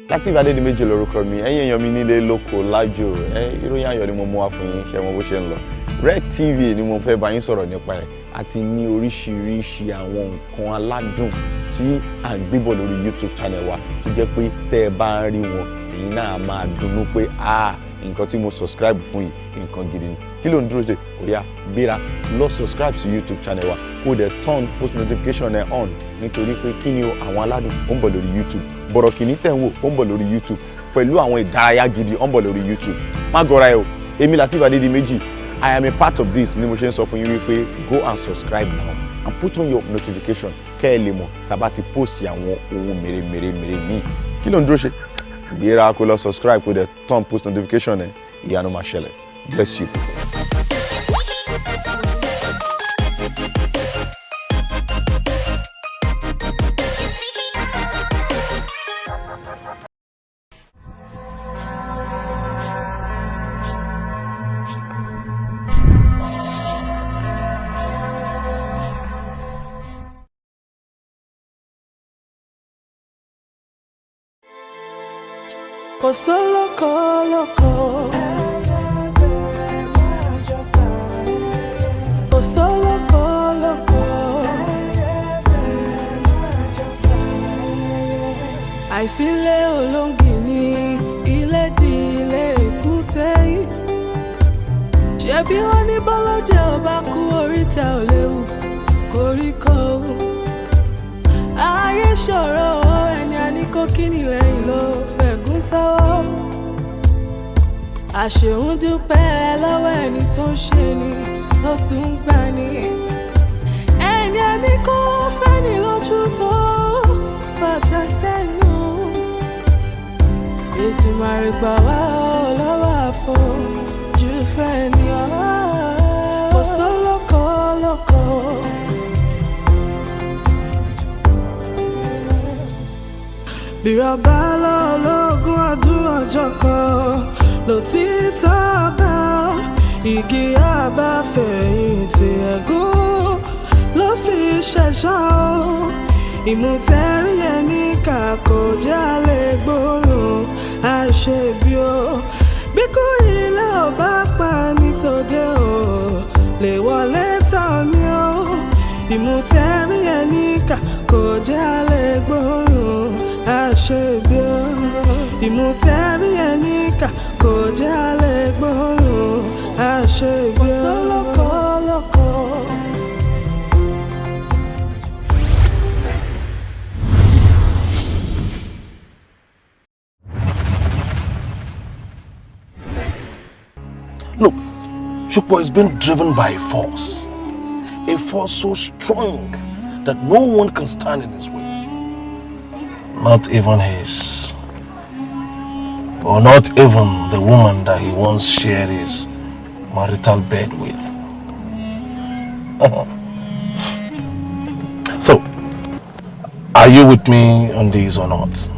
Láti Adédìméjì lórúkọ mi, ẹ̀yin èèyàn mi nílé lóko lájò, ìròyìn ayọ̀ ni mo mú wá fún yín, ṣé mo bó ṣe ń lọ. Red TV ni mo fẹ́ bá yín sọ̀rọ̀ nípa ẹ̀, àti ní oríṣiríṣi àwọn nǹkan aládùn tí à ń gbébọ̀ lórí YouTube channel wa tó jẹ́ pé tẹ́ ẹ bá ń rí wọn, ẹ̀yin náà máa dunnú pé nǹkan tí mo subscribe fún yìí nǹkan gidi ni. Kí ló ń dúró ṣe? Ó yá gbéra lọ subscribe sí YouTube channel wa kó dẹ̀ turn post notification ẹ̀ on nítorí pé kí ni o àwọn aládùn ó ń bọ̀ lórí YouTube. Bọ̀rọ̀kìnní tẹ̀ ń wò ó ń bọ̀ lórí YouTube pẹ̀lú àwọn ìdárayá gidi ó ń bọ̀ lórí YouTube. Má gọra ẹ o, èmi Lateef Adédìméjì, I am a part of this ni mo ṣe ń sọ fún yín wípé go and subscribe now and put on your notification kẹ́ ẹ lè mọ̀ tá bá ti post àwọn ohun mèremère míì. Kí ló ń dúró ṣe? Gbéra kó lọ subscribe kó dẹ̀ turn post notification ẹ̀, ìyanu máa ṣẹlẹ̀. Bless you. Àìsílẹ̀ olóngìní ilé di ilé èkúté yìí. Ṣebí wọ́n ní bọ́lọ́jẹ́ ò bá kú oríta ò léwu koríko. Ayé ṣòro ẹni a ní kó kíni lẹ́yìn ló fẹ̀gún sọ́wọ́. Àṣeun dúpẹ́ lọ́wọ́ ẹni tó ń ṣe ni ló tún ń gbà ní. Ẹni a ní kó fẹ́ ni lójú tó bàtà sẹ́nu. Ètùmàrè gbà wá lọ́wọ́ àfojú fẹ́ ni ọ̀la. Kò sólókò lóko. Bírọ̀bá lọ́lọ́gún ọdún ọjọ́ kan lòtítọ́ bá igi àbáfẹ̀yìntì ẹ̀gún ló fi ṣẹ̀ṣọ́. Ìmùtẹ́rí ẹni kàkó jálè gbóòórùn àṣebí o. Bí kò ilé ò bá pa ní tòde o lè wọlé tán ni o. Ìmùtẹ́rí ẹni kàkó jálè gbóòórùn àṣebí o. Ìmùtẹ́rí ẹni kàkó jálè gbóòórùn àṣebí o. Kò sólókò. Look, Shukbo is being driven by a force so strong that no one can stand in his way. Not even the woman that he once shared his marital bed with. So, are you with me on this or not?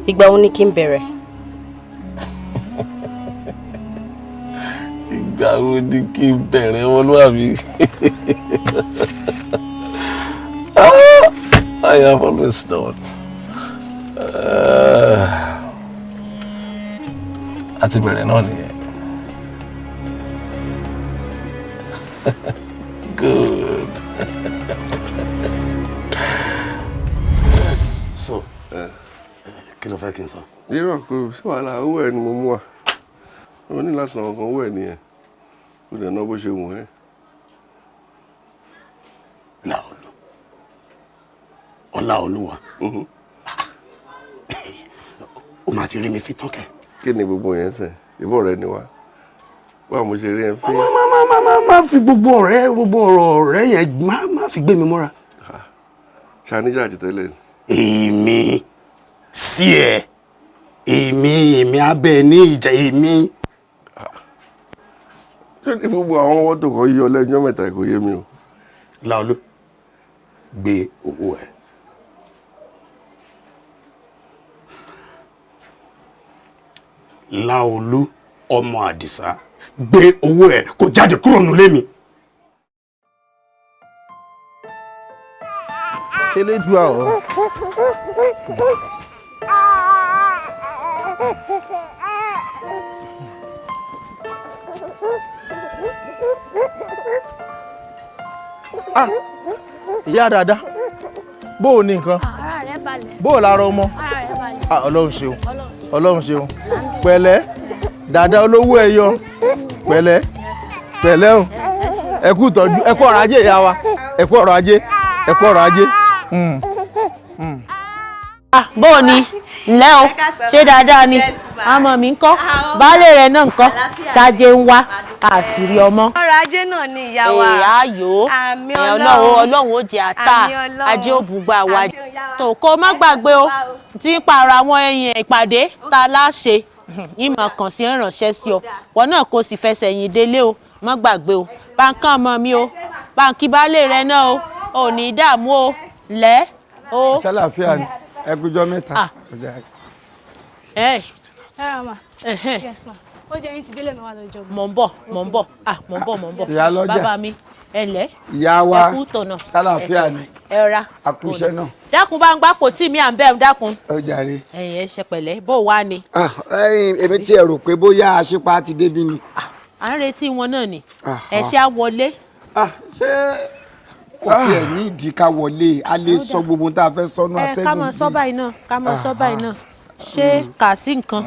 Ìgbà wo ni kí n bẹ̀rẹ̀? Ìgbà wo ni kí n bẹ̀rẹ̀ ọmọlúwàbí? I have always known. Àti bẹ̀rẹ̀ náà nìyẹn. Good. So, kí ló fẹ́ kí n sọ? Irọ́ kò sí wàhálà, owó ẹ̀ ni mo mú wá. Mo ní láti san ọkàn owó ẹ̀ nìyẹn. Ó dẹ̀ ná bó ṣe wù ẹ́. Ọláolúwa. Ó máa ti rí mi fi tán kẹ́. Kí ni gbogbo yẹn sẹ̀? Ìbọn rẹ ni wá. Báwo mo ṣe rí ẹ fín? Má fi gbogbo ọ̀rọ̀ rẹ yẹn má fi gbé mi mọ́ra. Ṣàníjà àti tẹ́lẹ̀. Èmi sí ẹ. Èmi abẹ́ ní ìjà èmi. Ṣé ní gbogbo àwọn ọwọ́ tó kàn yọ lẹ́jọ́ mẹ́ta kò yé mi o? Láolú, gbé owó ẹ. Láolú, ọmọ Àdìsá, gbé owó ẹ kó jáde kúrò nílé mi. Kélédùà o. Ìyá dáadáa, bó o ní nǹkan? Ara rẹ̀ balẹ̀. Bó o lára ọmọ? Ara rẹ̀ balẹ̀. Ọlọ́run ṣeun, Ọlọ́run ṣeun. Pẹ̀lẹ́, dáadáa olówó ẹyọ. Pẹ̀lẹ́, pẹ̀lẹ́ o. Ẹ kú ìtọ́jú, ẹ kú ọrọ̀ ajé ìyá wa. Ẹ kú ọrọ̀ ajé, ẹ kú ọrọ̀ ajé. Bó o ní ǹlẹ́ o ṣé dáadáa ni ọmọ mi ń kọ́ baálé rẹ̀ náà ń kọ́ ṣáájé ń wá àṣírí ọmọ. Ọrọ̀ ajé náà ni ìyá wa. Ayò Ọlọ́run ó jẹ́ àtà ajé òbúgbà wa tó kó má gbàgbé o tí ń pààrọ̀ àwọn ẹ̀yìn ìpàdé tá a láṣẹ ìmọ̀ kàn sí ìrànṣẹ́ sí ọ wọn náà kò sì fẹsẹ̀ yìn délé o má gbàgbé o báńkì ọmọ mi o báńkì baálé rẹ̀ náà o ò ní dààmú o lẹ́ o. Ṣàlàáfíà ni ẹ kújọ́ mẹ́ta. Yes ma. Ó jẹ́ yín ti délé mi wá lọ jọba. Mò ń bọ̀. Ìyá lọ́jà. Bàbá mi ẹ̀lẹ́. Ìyá wa ẹkú tọ̀nà. ṣàlàáfíà ni. Ẹ̀ra. Àkúṣẹ́ náà. Dákun bá ń gbá kò tí mi à ń bẹ̀ dákun. Ó jàre. Ẹ̀yìn ẹ ṣe pẹ̀lẹ́ bó wá ni. Èmi tí ẹ rò pé bóyá aṣípa ti débi ni. À ń retí wọn náà ni. Ẹ ṣe á wọlé. Ṣé kò tiẹ̀ ní ìdí ká wọlé a lè sọ gbogbo tá a fẹ́ sọ́nù àtẹ́gùn. Ká mọ sọ báyìí náà ṣé kà sí nǹkan.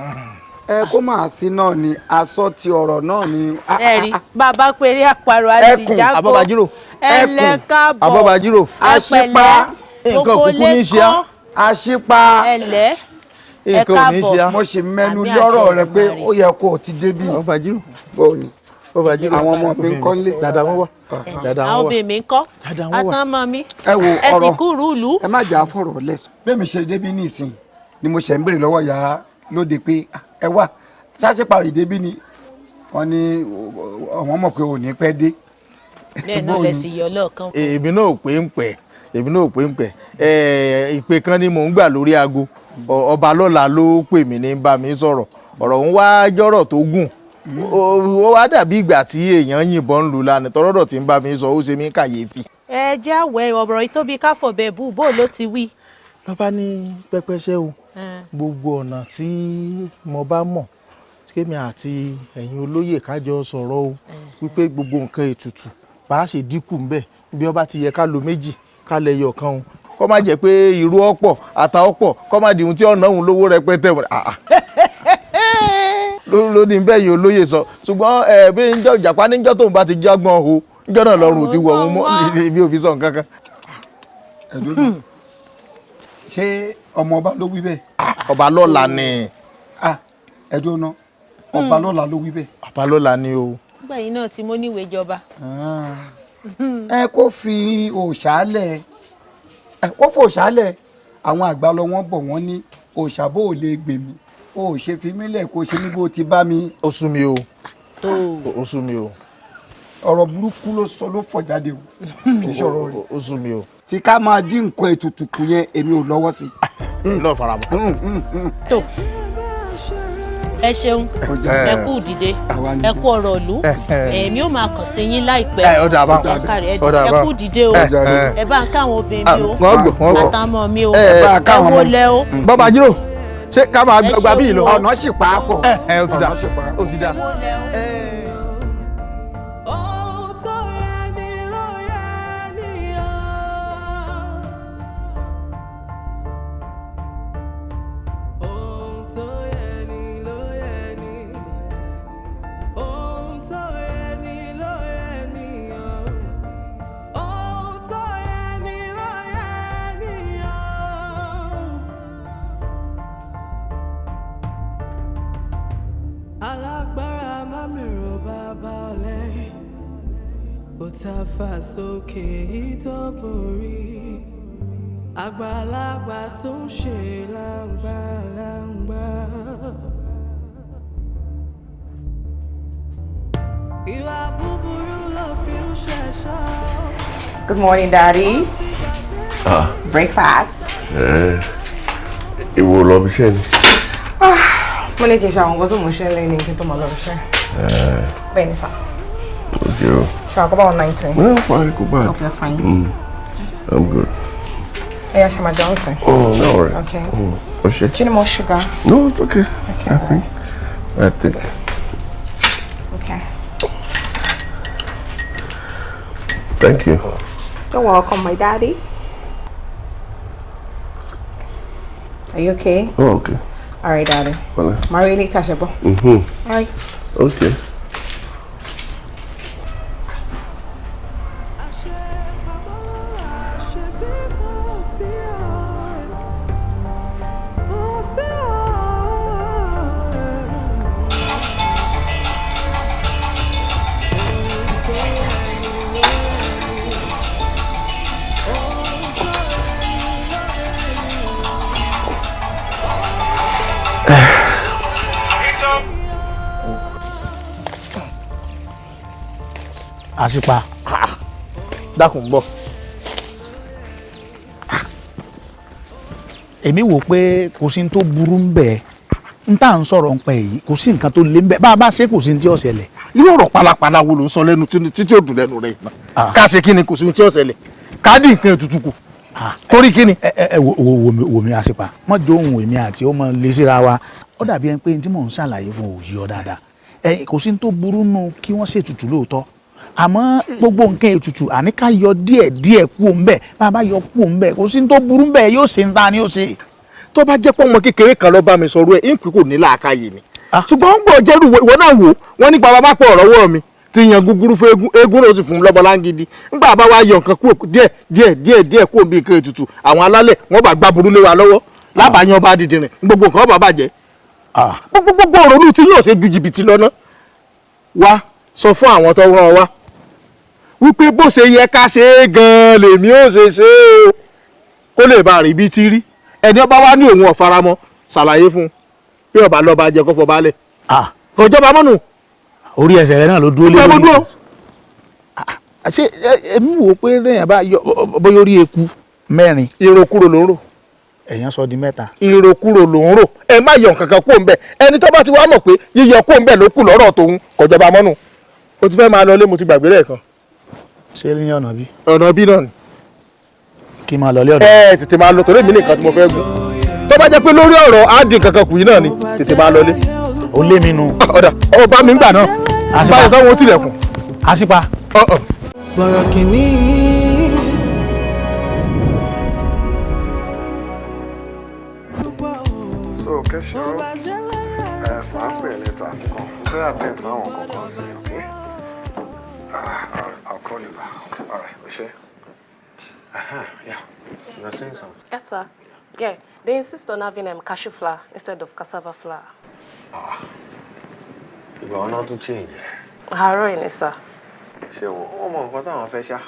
Kó máa sí náà ni aṣọ ti ọ̀rọ̀ náà ni. Ẹ̀rí bàbá péré àparò àti ìjágbó Abọ́bajírò. ẹlẹ́kàbọ̀ Abọ́bajírò. Àṣìpa nǹkan kúkú ní ṣe á. Àṣìpa ẹ̀lẹ́ nǹkan ò ní ṣe á. mo ṣe mẹ́nu lọ́rọ̀ rẹ pé ó yẹ kó o ti débi. Abọ́bajírò. Bó ni àwọn ọmọ mi ń kọ́ nílé. Dàdà wọn wà. àwọn obìnrin mi ń kọ́ àtàmọ́ mi ẹ wo ẹ sì ọ̀rọ̀ kúrú ìlú. ẹ má jà á fọ̀rọ̀ lẹ́sùn. bẹ́ẹ̀ mi ṣe débi nísìn ni mo ṣe ń béèrè lọ́wọ́ ìyá lóde pé ẹ wá ṣáṣípa ìdébí ni wọ́n ní àwọn mọ̀ pé ò ní pẹ́ dé. bẹ́ẹ̀ náà lẹ sì yọ lọ́ọ̀kan. èmi náà ò pé ń pẹ́ ìpè kan ni mò ń gbà lórí aago ọba lọ́la ló pè mí ní bá mi sọ̀rọ̀ ọ̀rọ̀ ń wá jọ́rọ̀ tó gùn ó wá dàbí ìgbà tí èèyàn yìnbọn ń lù lánàá tọ́rọ́dọ̀ tí ń bá mi sọ ó ṣe mí kàyéfì. ẹ jẹ́ àwẹ̀ ọ̀rọ̀ yìí tóbi káfọ̀ bẹ́ẹ̀ bú bó ló ti wí. lọ́ba ní pẹ́pẹ́ṣẹ́ o gbogbo ọ̀nà tí mo bá mọ̀ kémi àti ẹ̀yin olóyè kájọ sọ̀rọ̀ o wípé gbogbo nǹkan ètùtù bá a ṣe dínkù ńbẹ̀ bí ọba ti yẹ ká lo méjì ká lẹ yọ kan o kọ́ má jẹ́ pé irú ọ̀pọ̀ ata ọ̀pọ̀ kọ́ má di ohun tí ọ̀nà òun lówó rẹpẹtẹ lónìí bẹ́ẹ̀ yìí olóyè sọ ṣùgbọ́n bí njọ́ ìjàpá níjọ́ tóun bá ti jágbọ́n o njọ́ náà lọ́rùn ti wọ̀ ọ́n mọ́ bí òfin sọ nǹkan kan. ṣé ọmọ ọba ló wí bẹ́ẹ̀. ọba lọ́la ni. ẹ̀dùn náà ọba lọ́la ló wí bẹ́ẹ̀. ọba lọ́la ni o. nígbà yìí náà tí mo níwèé jọba. ẹ kó fi òòṣà lẹ̀ àwọn àgbà lọ wọ́n bọ̀ wọ́n ní òòṣà bó o lè gbèmí o ò ṣe fi mí lẹ̀ kó ṣe mí bó ti bá mi. ó sú mi o ó sú mi o. ọ̀rọ̀ burúkú ló sọ ló fọ̀ jáde o kì í ṣọ̀rọ̀ rẹ̀. ó sú mi o. tí ká máa dín nǹkan ètùtù kù yẹn èmi ò lọ́wọ́ sí. lọ́ọ̀ fara mọ́. tó ẹ ṣeun ẹ kú dìde ẹ kú ọ̀rọ̀ ìlú èmi ò máa kàn sí yín láìpẹ́ ẹ kú dìde o ẹ bá ń káwọn obìnrin mi o àtàwọn mi o ẹ wọlé o. Bọ́bajírò ṣé ká máa gba bí ìlọ. ọ̀nà sì pa á pọ̀. ó ti dá. Alágbára má mèrò bàbá ọ̀lẹ, ó ta fà sókè tó borí. Àgbàlagbà tó ń ṣe láǹgbàláǹgbà. Ìwà búburú ló fi ń ṣẹ̀ṣọ́. Good morning, Daddy. Breakfast. Ìwọ lọ bí iṣẹ́ ni. Mo ní kí n ṣe àwọn nǹkan tí mo ṣe ń lé ní kí n tó máa lọ iṣẹ́. Bẹ́ẹ̀ ni sá. Okay o. Ṣé àkọ́bá 19? Well, fine, go back. Hope you're fine. I'm good. Yeah, Shama Johnson. Oh, no worry. Okay. Oh, shit. Do you need more sugar? No, it's okay. Okay. I think. Okay. Thank you. You're welcome, my daddy. Are you okay? Oh, okay. All right, daddy. Well, Marry later, Shabo. All right. Okay. àṣìpa dákun bọ̀ èmi wò pé kò sí ní tó burú ń bẹ̀ ń tà ń sọ̀rọ̀ ń pẹ́ yìí kò sí nǹkan tó lé ń bẹ̀ bá a bá ṣe kò sí ní tí ó ṣẹlẹ̀. irú ọ̀rọ̀ pálapàla wo ló ń sọ lẹ́nu títí ó dùn lẹ́nu rẹ̀ ká ṣe kí ni kò sí ní tí ó ṣẹlẹ̀ ká dín nǹkan ètùtù kù torí kí ni. wò mí àṣìpa mọ́ jó ohun èmi àti ó mọ lé síra wa ó dàbí ẹni pé tí mò ń ṣàlàyé fún òye ọ dáadáa kò sí ní tó burú nù kí wọ́n ṣètùtù lóòótọ́ àmọ́ gbogbo nǹkan ètùtù àní ká yọ díẹ̀ kú òun bẹ́ẹ̀ bá a bá yọ kú òun bẹ́ẹ̀ kò sí ní tó burú bẹ́ẹ̀ yóò ṣe ń ta ni ó ṣe. tó bá jẹ́ pé ọmọ kékeré kan ló bá mi sọ̀rọ̀ ẹ̀ ń pín kò ní làákàyè ni ṣùgbọ́n ń gbọ́ jẹ́rù ìwọ náà wò wọ́n ní bàbá bá pọ̀ ọ̀rọ̀ wọ̀ mi ti yan gúgúrú fún eégún náà ó sì fún un lọ́mọ láńgídí ńgbà bá wá yọ nǹkan kú díẹ̀ kú òun bí nǹkan ètùtù àwọn alálẹ̀ wọ́n bá gbá burú lé wa lọ́wọ́ lábàáyan bá dìde rìn gbogbo nǹkan bá bàjẹ́ gbogbo òrònú tí yóò ṣe ju jìbìtì lọ́nà wá sọ fún àwọn tó rán wa wípé bó ṣe yẹ ká ṣe é gan-an lèmi ó ṣe ṣe é o kó lè bá rí bí ti rí ẹni ọba wa ní òun ọ̀faramọ́ ṣàlàyé fún un bí ọba lọ́ba jẹ kó fọba lẹ̀ kò jọba mọ́nù. orí ẹsẹ̀ rẹ náà ló dúró lé lórí. ṣé èmi wò pé lẹ́yìn bá yọ bóyá orí eku mẹ́rin. ìrokúrò ló ń rò. ẹ̀yàn sọ di mẹ́ta. ìrokúrò ló ń rò ẹ má yọ nǹkan kan kó ń bẹ ẹni tó bá ti wá mọ̀ pé yíyọ kó ń bẹ ló kù lọ́rọ̀ tòun kò jọba mọ́nù o ti fẹ́ máa lọ lé mo ti gbàgbé rẹ̀ kan. ṣé ní ọ̀nà bí. ọ̀nà bí náà ni. kí n máa lọ lé ọ̀dọ̀. tètè máa lọ torí èmi nìkan tí mo fẹ́ gùn tó bá jẹ́ pé lórí ọ̀rọ̀ á dín kankan kù yìí náà ni tètè máa lọ lé. ó lé mi nu. ọ̀dà ọwọ́ bá mi ń gbà náà báyìí táwọn ó tilẹ̀kùn. àṣìpa. Bọ̀rọ̀kìnní. So, Keshiro, máa pè é later. Fẹ́ attend sáwọn kankan sí, okay? I'll call you back. Okay, all right. Oshe. Yeah. You're saying something? Yes, sir. Yeah, they insist on having cashew flour instead of cassava flour. Ìgbà wọn náà tún change. Àárọ̀ yìí ni, sir. Ṣé wọ́n mọ nǹkan táwọn fẹ́ ṣá?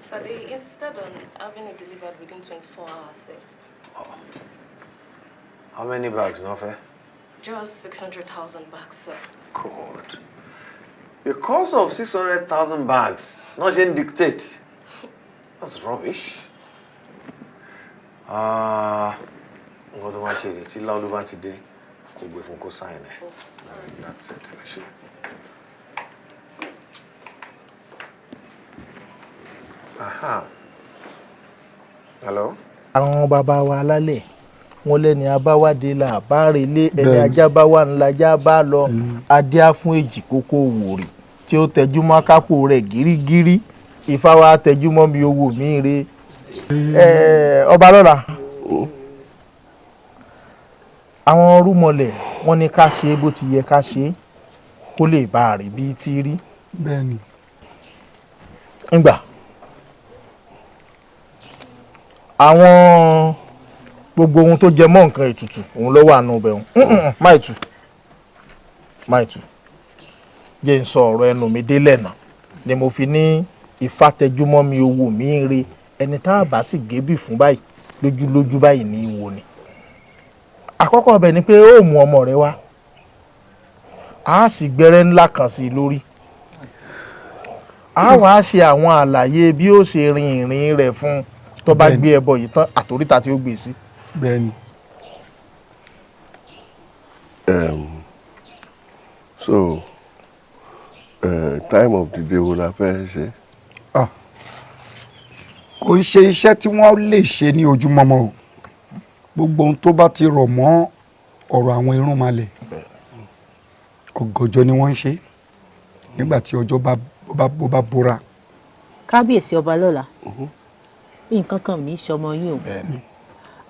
So they insisted on having it delivered within 24 hours, sir. How many bags náà fẹ́? Just 600,000 bags, sir. God. Because of 600,000 bags, not even dictate. That's rubbish. Nǹkan tó máa ṣe rè tí Láolú bá ti dé, kò gbé fún kó sign ẹ̀. That's it. Ṣé. Aha. Hello? àwọn bàbá wa lálẹ́ wọn lẹ́ni abáwádé là bá relé ẹni ajá bá wà ńlájà bá lọ adíá fún èjì kókó wòrì tí ó tẹjú mọ́ kápò rẹ̀ gírígírí Ifá wa tẹjú mọ́ mi owó mi re ọba lọ́la àwọn rúmọlẹ̀ wọ́n ní ká ṣe bó ti yẹ ká ṣe kó lè bá rí bí ti rí. bẹ́ẹ̀ni. ńgbà àwọn gbogbo ohun tó jẹ mọ́ nǹkan ètùtù òun ló wà nù ọbẹ̀ òun máìtù jẹ́ ń sọ ọ̀rọ̀ ẹnu mi délẹ̀ náà ni mo fi ní Ifá tẹjúmọ́ mi owó mi re ẹni tá a bá sì gébì fún báyìí lójúlójú báyìí ní ìwò ni. àkọ́kọ́ ọbẹ̀ ni pé ó mú ọmọ rẹ wá a sì gbẹ́rẹ́ ńlá kan sí i lórí a wàá ṣe àwọn àlàyé bí ó ṣe rin ìrìn rẹ̀ fún tó bá gbé ẹbọ yìí tán àtòríta tí ó gbé sí. bẹ́ẹ̀ni. So time of the day wo la fẹ́ ṣe. kò ń ṣe iṣẹ́ tí wọ́n lè ṣe ní ojúmọmọ o gbogbo ohun tó bá ti rọ̀ mọ́ ọ̀rọ̀ àwọn irúnmalẹ̀ ọ̀gànjọ́ ni wọ́n ń ṣe nígbà tí ọjọ́ bá bóra. kábíyèsí ọba lọ́la nǹkan kan mi ṣọmọ yín o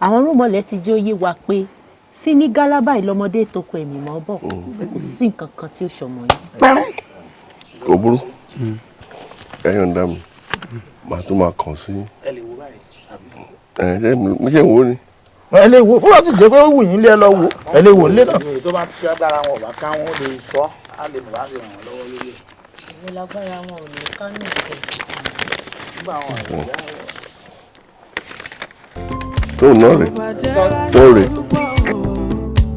àwọn rúmọlẹ̀ ti jẹ́ òye wa pé fíní gálábà ìlọmọdé tó kọ ẹ̀mí mọ́ bọ̀ kò sí nǹkan kan tí ó ṣọmọ yín. kò burú ẹ̀yọ̀ ń dá mi màá tún máa kàn sí. ẹ lè wo báyìí. ṣé mo ṣe ń wo ni. ẹ lè wo bó bá ti jẹ́ pé ó wù yín lé ẹ lọ wo ẹ lè wo nílé náà. tó bá fi agbára wọn ọba ká wọn lè sọ á lè bàbá fi ràn wọn lọ́wọ́ lórí ẹ̀. ìwé lágbára wọn ò ní ká ní ìfẹ́ nígbà wọn àìsàn tó náà rè tó rè.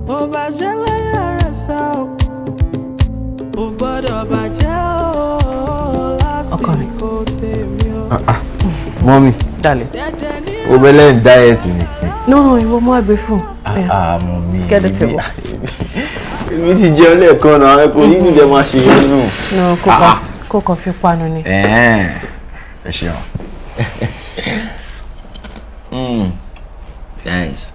ó bàjẹ́ láyé rẹ̀ sá o ò gbọ́dọ̀ bàjẹ́ o lásìkò tèmi o. Mọ́mí. Darling. O bẹ̀lẹ̀ ń diet ni. No, ìwọ mú àgbẹ̀ fún. Mọ́mí. Get the table. Èmi ti jẹun lẹ́ẹ̀kan náà, àwọn ẹ̀kọ́ yìí nílẹ̀ máa ṣe yẹn nù. No, kó kàn fi panu ni. Ẹ ṣeun. Thanks.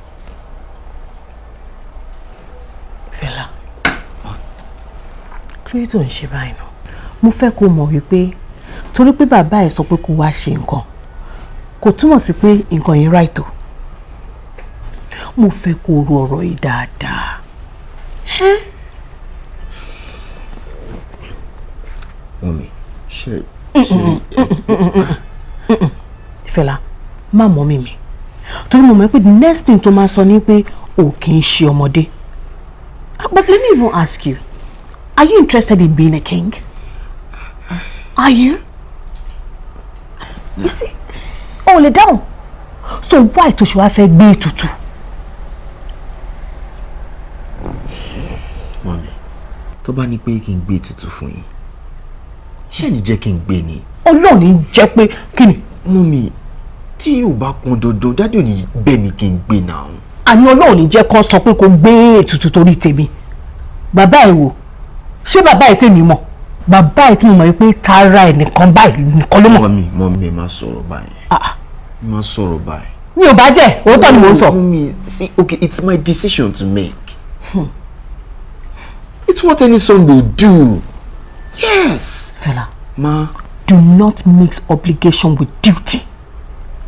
Fẹ́lá, kí ló tó ń ṣe báyìí náà? Mo fẹ́ kó mọ̀ wípé torí pé bàbá ẹ̀ sọ pé kó wá ṣe nǹkan kò túmọ̀ sí pé nǹkan yẹn right o. Mo fẹ́ kó ro ọ̀rọ̀ yìí dáadáa. Mọ́mí, ṣe. Fẹ́lá, má mọ̀ mi. Torí mo mọ̀ pé the next thing tó máa sọ ni pé o kì í ṣe ọmọdé. But let me even ask you, are you interested in being a king? Are you? You see? Oh, lay down. So why tó ṣe wá fẹ́ gbé ètùtù? Mọ́mí, tó bá ní pé kí n gbé ètùtù fún yín, ṣé ní jẹ́ kí n gbé ni? Ọlọ́run ní jẹ́ pé kí ni? Mọ́mí, tí ò bá pọn dandan, dájú ò ní bẹ́ẹ̀ ni kí n gbé náà. Àní Ọlọ́run ní jẹ́ kán sọ pé kó gbé ètùtù torí tèmi. Bàbá ẹ̀ wò, ṣé bàbá ẹ̀ tèmi mọ̀? Bàbá ẹ̀ tí mo mọ̀ pé tara ẹ̀ nìkan báyìí nìkan ló mọ̀. Mọ́mí ẹ má sọ̀rọ̀ báyìí. Má sọ̀rọ̀ báyìí. Mi ò bá jẹ́, òótọ́ ni mò ń sọ. Mọ́mí, see, okay, it's my decision to make. It's what any son will do. Yes. Fẹ́lá. Ma. Do not mix obligation with duty.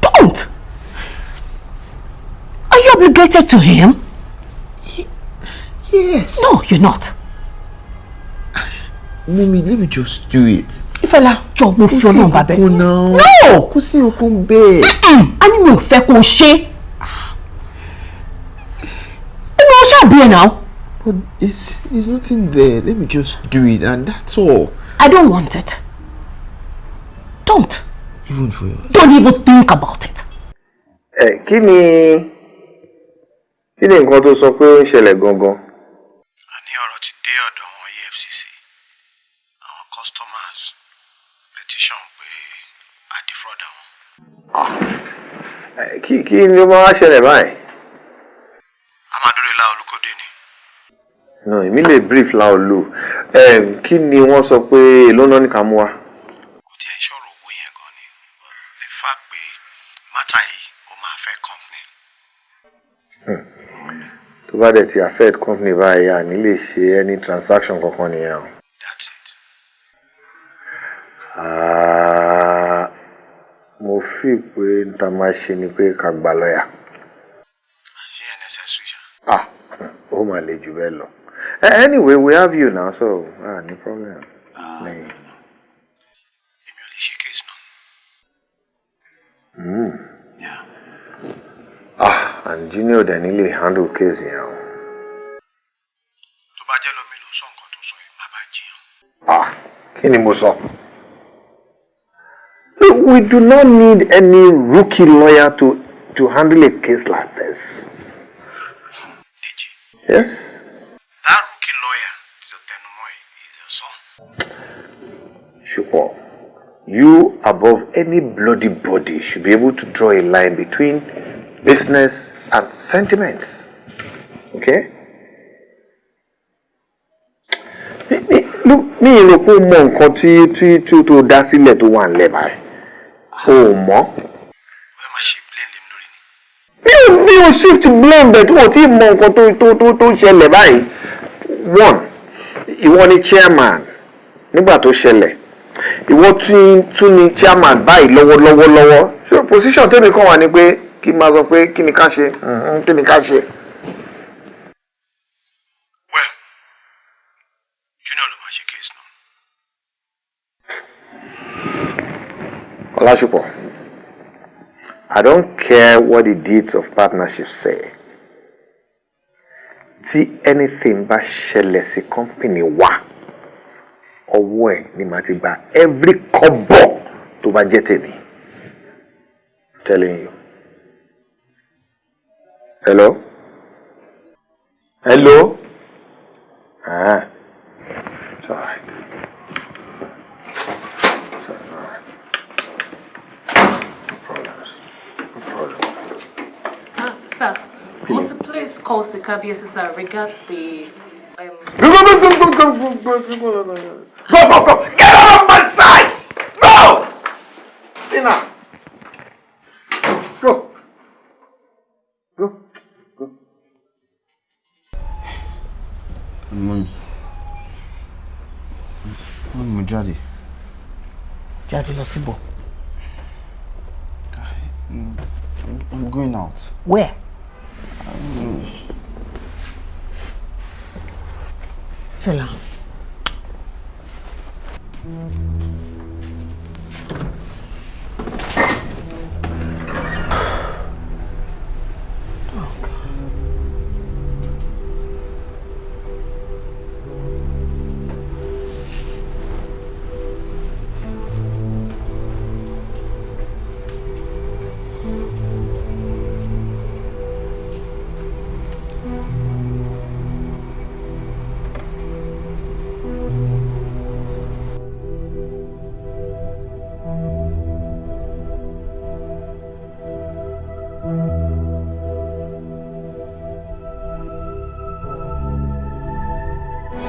Don't. Are you obligated to him? Yes. No, you're not. Mommy, let me just do it. Fẹ́lá, jọ̀ọ́ mo fi Ọlọ́run bá bẹ̀. No. Kò sí okun bẹ́ẹ̀. A ní mi ò fẹ́ kó ṣe. Èmi ò ṣàbí ẹ̀ náà. But it's nothing there. Let me just do it and that's all. I don't want it. Don't. Even for you. Don't even think about it. Kí ni nǹkan tó sọ pé ó ń ṣẹlẹ̀ gangan? Àní ọ̀rọ̀ ti dé ọ̀dọ̀ àwọn EFCC. Àwọn customers petition pé a defraud àwọn. Kí ni ó máa wá ṣẹlẹ̀ báyìí? Amadorela Olúkòdé ni. No, èmi lè brief Láolú. Kí ni wọ́n sọ pé èló náà ní ká mú wa? Kò tiẹ̀ ń ṣọ̀rọ̀ owó yẹn gan ni. But the fact pé mátà yìí ó máa affect company. Tó bá dẹ̀ ti affect company báyìí, a ní lè ṣe any transaction kankan nìyẹn o. That's it. Mo fi pé n ta máa ṣe ni pé ká gba lọ́yà. Ṣé ẹ necessary ṣá? Ó máa le jù bẹ́ẹ̀ lọ. Anyway, we have you now, so no problem. Èmi ò lè ṣe case náà. Yeah. And Junior dẹ̀ ní lè handle case yẹn o. Tó bá jẹ́ lómi ló sọ nǹkan tó sọ yìí, má bàa jiyàn. Kí ni mo sọ? We do not need any rookie lawyer to handle a case like this. Deji. Yes? That rookie lawyer is your Tenumoy, is your son. Sure. You, above any bloody body, should be able to draw a line between business and sentiments. Okay? Look, mi rò pé mọ nǹkan tí tó dá sílẹ̀ tó wà nílẹ̀ báyìí. O mọ̀? mi ò shift blame bẹ̀ tí wọ́n ti mọ nǹkan tó ṣẹlẹ̀ báyìí. One, ìwọ ni chairman nígbà tó ṣẹlẹ̀. Ìwọ tún ni chairman báyìí lọ́wọ́. So position tèmi kàn wá ni pé kí n máa sọ pé kí ni ká ṣe. Well, Junior ló máa ṣe case náà. Ọlásùpọ̀, I don't care what the deeds of partnership say. Tí anything bá ṣẹlẹ̀ sí company wa, ọwọ́ ẹ̀ ni màá ti gba every kọ́bọ̀ tó bá jẹ́ tèmi. Telling you. Hello? Hello? Ah. It's all right. Sir, multi-place calls to KBS, sir, regards the Go! Get out of my sight! Go! Sinner! Go! Mo jáde. Jáde lọ síbò. I'm going out. Where? Fela.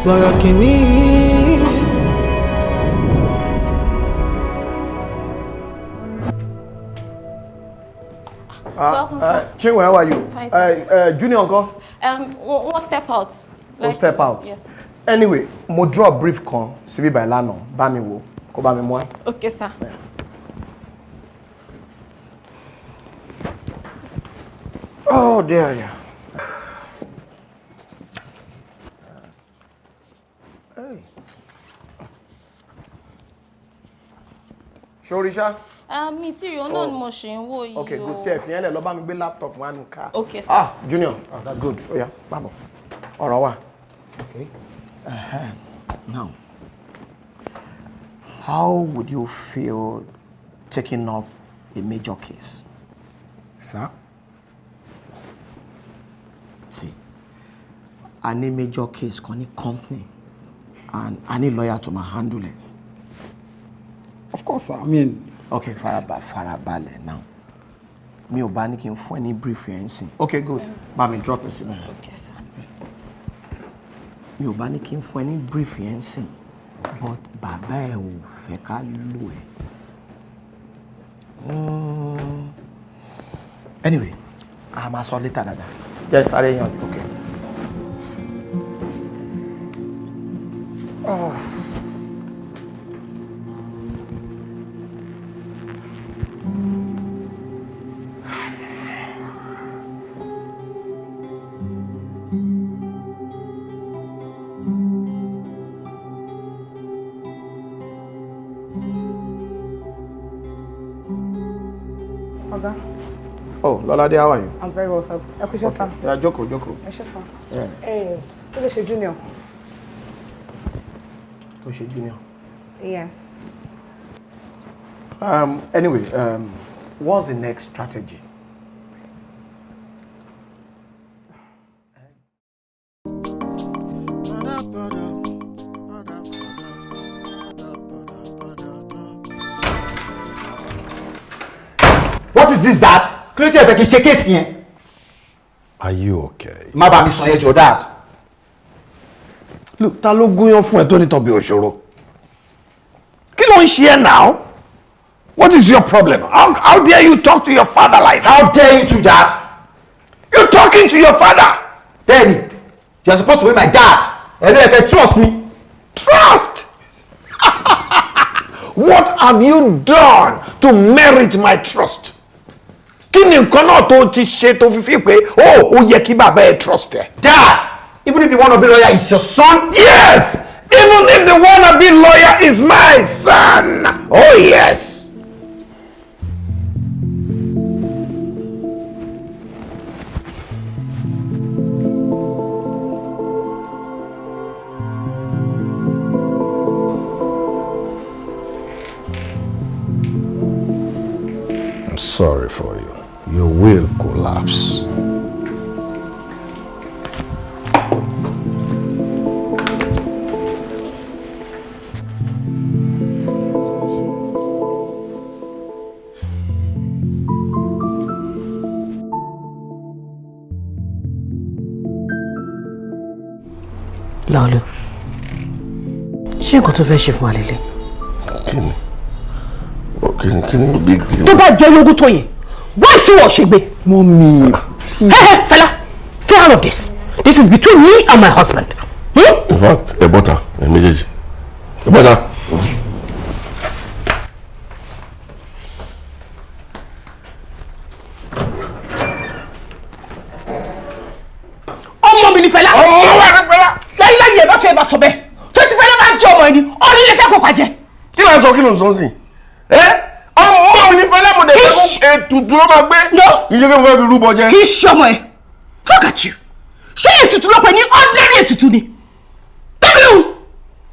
Borokini. Welcome, sir. Chinwe, how are you? Fine, sir. Junior uncle? One step out. We'll step out. Yes. Anyway, mo drop brief kan síbí by lánàá, bá mi wò, kó bá mi mú wá. Okay, sir. Yeah. Oh, there. Hey. Shorisha? Mi tí rí ọ̀nà ni mo ṣe ń wò yìí. Okay, good. Ṣé ẹ fi yẹn lẹ̀ lọ bá mi gbé laptop wá nù ká. Okay, sir. Ah, Junior. That's good. Oh yeah, bábọ̀. Ọ̀rọ̀ wà. Okay. Now, how would you feel taking up a major case? Sir? See, I need major case kan ní company and I need lawyer to handle it. Of course, sir. I mean... Okay, farabalẹ̀ now. Mi ò bá ní kí n fún ẹ ní brief yẹn sìn. Okay, good. Bá mi drop it síbẹ̀. Okay, sir. Mi ò bá ní kí n fún ẹ ní brief yẹn sìn. But bàbá ẹ ò fẹ́ ká lò ẹ́. Anyway, a máa sọ later dada. Yes, sáré yan. Okay. Oh. Oga. Oh, Lolade, how are you? I'm very well, sir. I appreciate sir. Yeah, Joko. I should sir. Yeah. Hey, who is Junior? Toshe Junior. Yes. Anyway, what's the next strategy? What is this, Dad? Kí ló tí ẹ fẹ́ kí n ṣe kéèsì yẹn? Are you okay? Má bá mi sọ yẹn jọ, Dad. Look, ta ló gúnyán fún ẹ tó ní tọbi òṣòro? Kí ló ń ṣe ẹ́ now? What is your problem? How dare you talk to your father like that? How dare you to, Dad? You're talking to your father. Daddy, you're supposed to be my dad. And you can trust me. Trust? What have you done to merit my trust? Kí ni nǹkan náà tó ti ṣe tó fi fi pé ó yẹ kí bàbá ẹ trust ẹ? Dad, even if the wannabe lawyer is your son? Yes! Even if the wannabe lawyer is my son! Oh yes! I'm sorry for you. You will collapse. Laolu, ṣé nǹkan tó fẹ́ ṣe fún wa lélẹ̀? Kí ni big deal? Tó bá jẹ́ lógún tó yẹn, why tí wọ́n ṣe gbé? Mommy. Hey, fella, stay out of this. This is between me and my husband. In fact, ẹ bọ́ta, ẹ méjèèjì. Ẹ bọ́ta. Ọmọ mi ni Fẹlá. Ọmọ wa ni Fẹlá. Láyé ẹ̀ bá tún ẹ bá sọ bẹ́ẹ̀. Tó ti Fẹlá bá jẹ́ ọmọ ẹni, ọ̀rẹ́ ilé fẹ́ kó pàjẹ́. Kí ló ń sọ sí? Ọmọ mi ni Fẹlá mo dẹ̀ fẹ́ ètùtù ló máa gbé. Iṣẹ́ kí mo fẹ́ fi rúbọ jẹ. Kì í ṣe ọmọ ẹ. Look at you. Ṣé ètùtù ló pè ní ordinary ètùtù ni? Tẹ́lẹ̀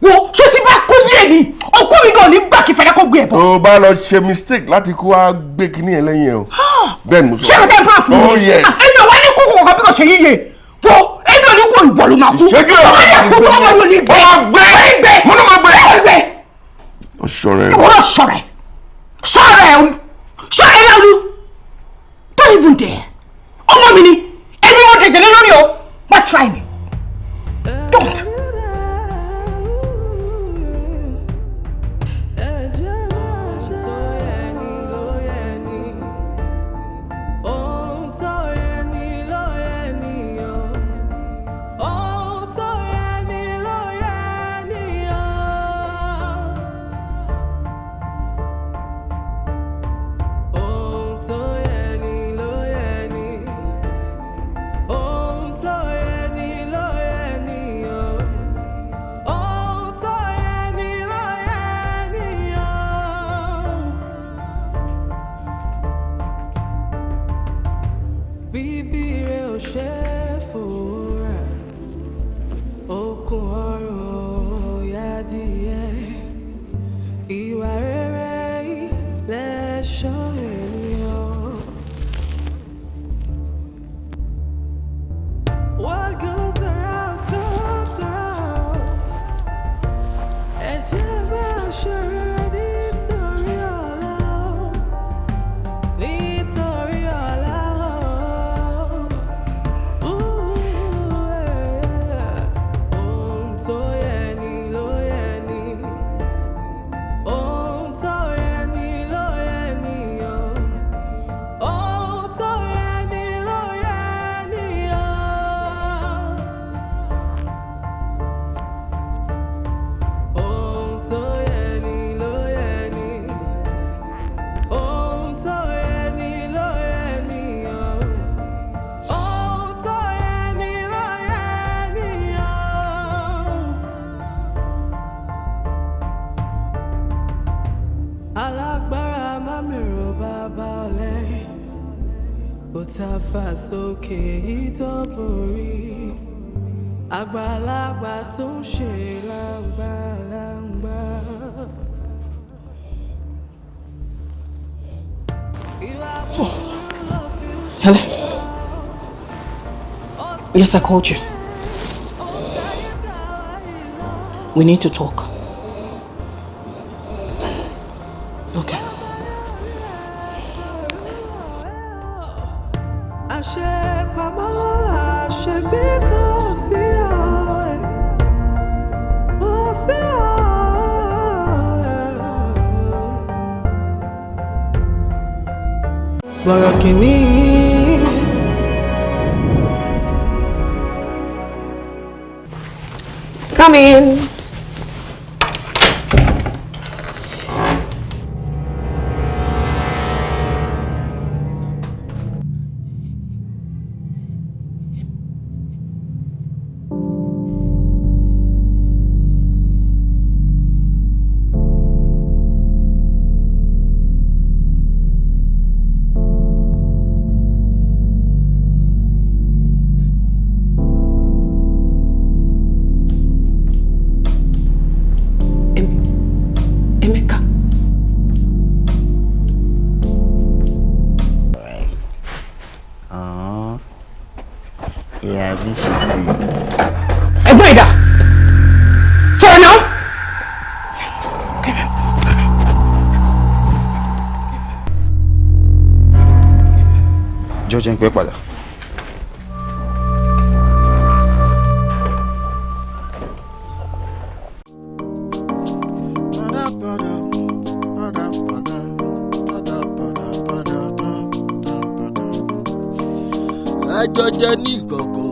wo ṣé ti bá kó lé mi? Ọkọ mi gan ní gbà kí Fẹlá kó gbé ẹ̀ bọ̀. Tó bá lọ ṣe mistake láti kó wá gbé kinní ẹ lẹ́yìn ẹ o. Bẹ́ẹ̀ ni mo sọ. Ṣé o tẹ́ bá fún mi? Oh yes. Ẹni ọ̀wá ní kókó kọ̀ọ̀kan bí kò ṣe yíyẹ. Wo ẹni òní kò ìbọ̀ ló máa kú. Ìṣẹ́jú ẹ̀ ọmọ yẹn kú ọmọ yóò ní gbé. Mo ní ma gbé. Ọ̀ṣọ́rẹ́. Ìwọ náà ṣọ́rẹ́. Ṣọ́rẹ́ Laolu. Don't even dare. Ọmọ mi ni. Ẹni mo dẹ̀jẹ̀ lé lórí o. Má try me. Don't. Sókè ìtọ́borí àgbàlagbà tó ń ṣe láǹgbàláǹgbà. Hello. Yes, I called you. We need to talk. Okay. Borokini come in. Ẹ̀gbọ́n ìdá sọ̀rọ̀ náà. Jọ́jẹ́ ń pẹ́ padà. Àjọ jẹ ní ìkọ̀kọ̀,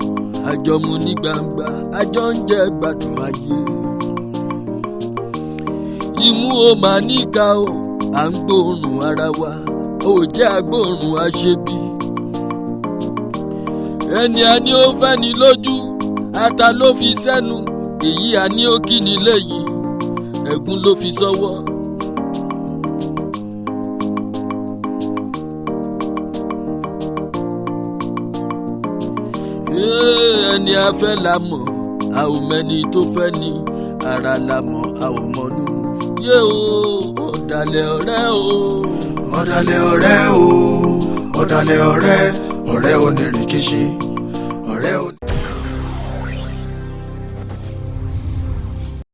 àjọ mu ní gbangba, àjọ ń jẹ gbádùn ayé. Imú o máa níka o, à ń gbóòórùn ara wa, ò jẹ́ agbóòórùn aṣebi. Ẹni a ní ó fẹ́ ni lójú, ata ló fi sẹ́nu, èyí a ní ó kí ni léyìí, ẹ̀gún ló fi sọ́wọ́. Ẹni a fẹ́ la mọ̀, a ò mẹ́ni tó fẹ́ ni, ara la mọ̀, a ò mọ̀nú. Yé o, ọ̀dàlẹ̀ ọ̀rẹ́ o. Ọ̀dàlẹ̀ ọ̀rẹ́ o, ọ̀dàlẹ̀ ọ̀rẹ́, ọ̀rẹ́ onírìkíṣí.